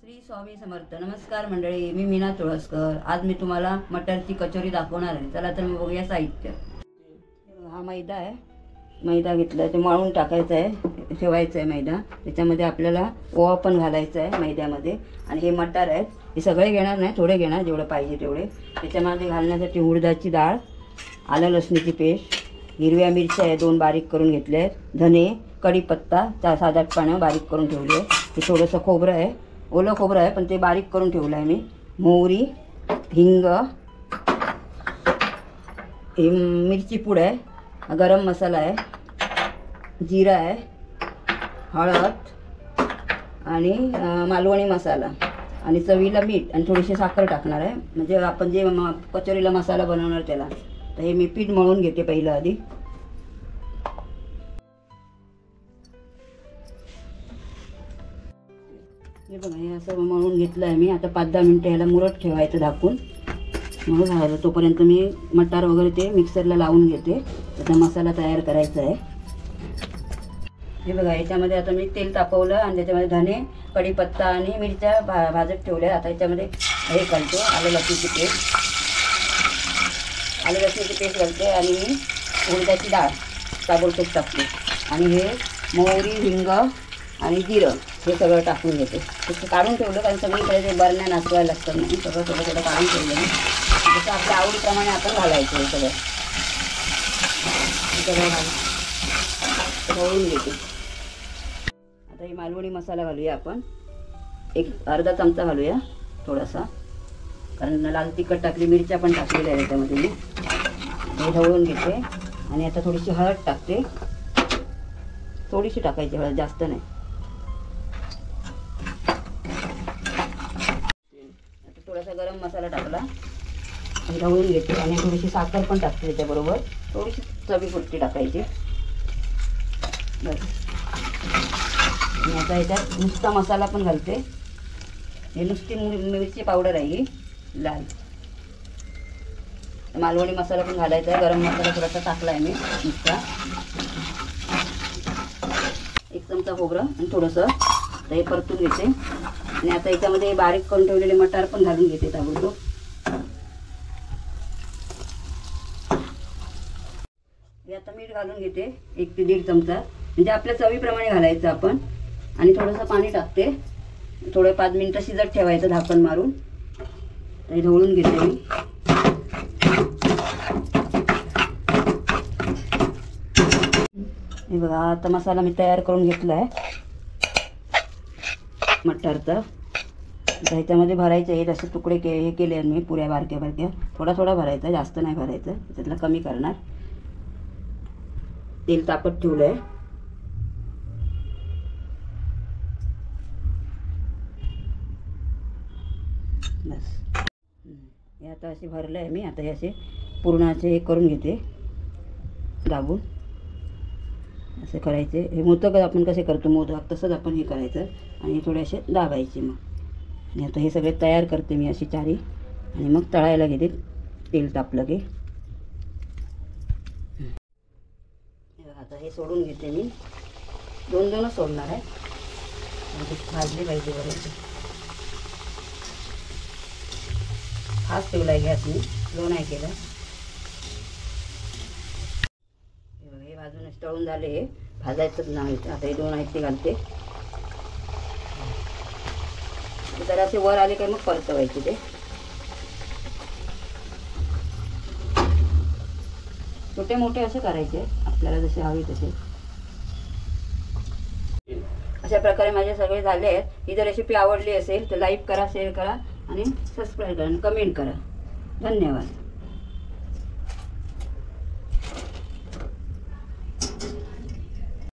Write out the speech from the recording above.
श्री स्वामी समर्थ. नमस्कार मंडळी, मी मीना तुळसकर. आज मी तुम्हाला मटरची कचोरी दाखवणार आहे. चला तर मग बघूया साहित्य. हा मैदा आहे. मैदा घेतला, ते मळून टाकायचं आहे, ठेवायचं आहे मैदा. त्याच्यामध्ये आपल्याला ओवा पण घालायचा आहे मैद्यामध्ये. आणि हे मटार आहेत, हे सगळे घेणार नाही, थोडे घेणार, जेवढं पाहिजे तेवढे. त्याच्यामध्ये घालण्यासाठी उडदाची डाळ, आलं लसणीची पेस्ट, हिरव्या मिरच्या आहे 2 बारीक करून घेतल्या आहेत, धने, कढीपत्ता 7-8 पानं बारीक करून ठेवली आहे. हे थोडंसं खोबरं आहे, ओलं खोबरं आहे पण ते बारीक करून ठेवलं आहे मी. मोहरी, हिंग, मिरची पूड आहे, गरम मसाला आहे, जिरा आहे, हळद आणि मालवणी मसाला आणि चवीला मीठ आणि थोडीशी साखर टाकणार आहे, म्हणजे आपण जे कचोरीला मसाला बनवणार त्याला. तर हे मी पीठ मळून घेते पहिलं आधी. हे बघा, हे असं मळून घेतलं आहे मी. आता 5-10 मिनटं ह्याला मुरत ठेवायचं झाकून. मग झालं तोपर्यंत मी मटार वगैरे ते मिक्सरला लावून घेते. त्याचा मसाला तयार करायचा आहे. हे बघा, याच्यामध्ये आता मी तेल तापवलं आणि त्याच्यामध्ये धने, कढीपत्ता आणि मिरच्या भाजत ठेवल्या. आता याच्यामध्ये हे घालते, आलं लसणीची पेस्ट घालते आणि मी उडदाची डाळ ताबडतोब टाकते आणि हे मोहरी, हिंग आणि जिरं हे सगळं टाकून घेते. ते काढून ठेवलं कारण सगळीकडे ते बरण्या नाचवायला लागतात नाही, सगळं काढून ठेवलं. जसं आपल्या आवडीप्रमाणे आपण घालायचं हे सगळं घालून घेते. आता ही मालवणी मसाला घालूया आपण, एक अर्धा चमचा घालूया थोडासा, कारण लाल तिखट टाकली, मिरच्या पण टाकलेल्या आहे त्याच्यामध्ये मी. हे ढवळून घेते आणि आता थोडीशी हळद टाकते, थोडीशी टाकायची हळद, जास्त नाही. आता थोडासा गरम मसाला टाकला, ढवळून घेते आणि थोडीशी साखर पण टाकते त्याच्याबरोबर, थोडीशी चवीपुरती टाकायची बस. आणि आता याच्यात नुसता मसाला पण घालते. हे नुसती मिरची पावडर आहे ही लाल. मालवणी मसाला पण घालायचा आहे, गरम मसाला थोडासा टाकला आहे मी नुसता. 1 चमचा खोबरं आणि थोडंसं हे परतून घेते. आणि आता याच्यामध्ये बारीक करून ठेवलेले मटार पण घालून घेते ताबडतोब. हे आता मीठ घालून घेते 1 ते 1.5 चमचा, म्हणजे आपल्या चवीप्रमाणे घालायचं आपण. आणि थोडंसं पाणी टाकते, थोडं 5 मिनटं शिजत ठेवायचं झाकण मारून. ते ढवळून घेते मी. हे बघा, आता मसाला मी तयार करून घेतला आहे मटारचा. आता ह्याच्यामध्ये भरायचं आहे, जसे तुकडे हे केले आहेत मी, पुऱ्या बारक्या बारक्या. थोडा जास्त नाही भरायचं, त्यातला कमी करणार. तेल तापत ठेवलं आहे. बस, हे आता असे भरलं आहे मी. आता हे असे पूर्ण असे हे करून घेते, दाबून असे करायचे. हे मोदक आपण कसे करतो मोदक, तसंच आपण हे करायचं आणि थोडे असे दाबायचे. मग आणि आता हे सगळे तयार करते मी अशी चारी आणि मग तळायला घेते. तेल तापलं की आता हे सोडून घेते मी. 2-2च सोडणार आहे, भाजले पाहिजे बरोबर. फास्ट ठेवला आहे गॅस मी, स्लो नाही केला. हे भाजून तळून झाले, हे भाजायचंच नाही. आता हे 2 आहेत ते घालते. जरा असे वर आले काय मग परतवायचे ते. छोटे मोठे असे करायचे, आपल्याला जसे हवे तसे. अशा प्रकारे माझे सगळे झाले आहेत. ही जर रेसिपी आवडली असेल तर लाईक करा, शेअर करा आणि सबस्क्राईब करा आणि कमेंट करा. धन्यवाद.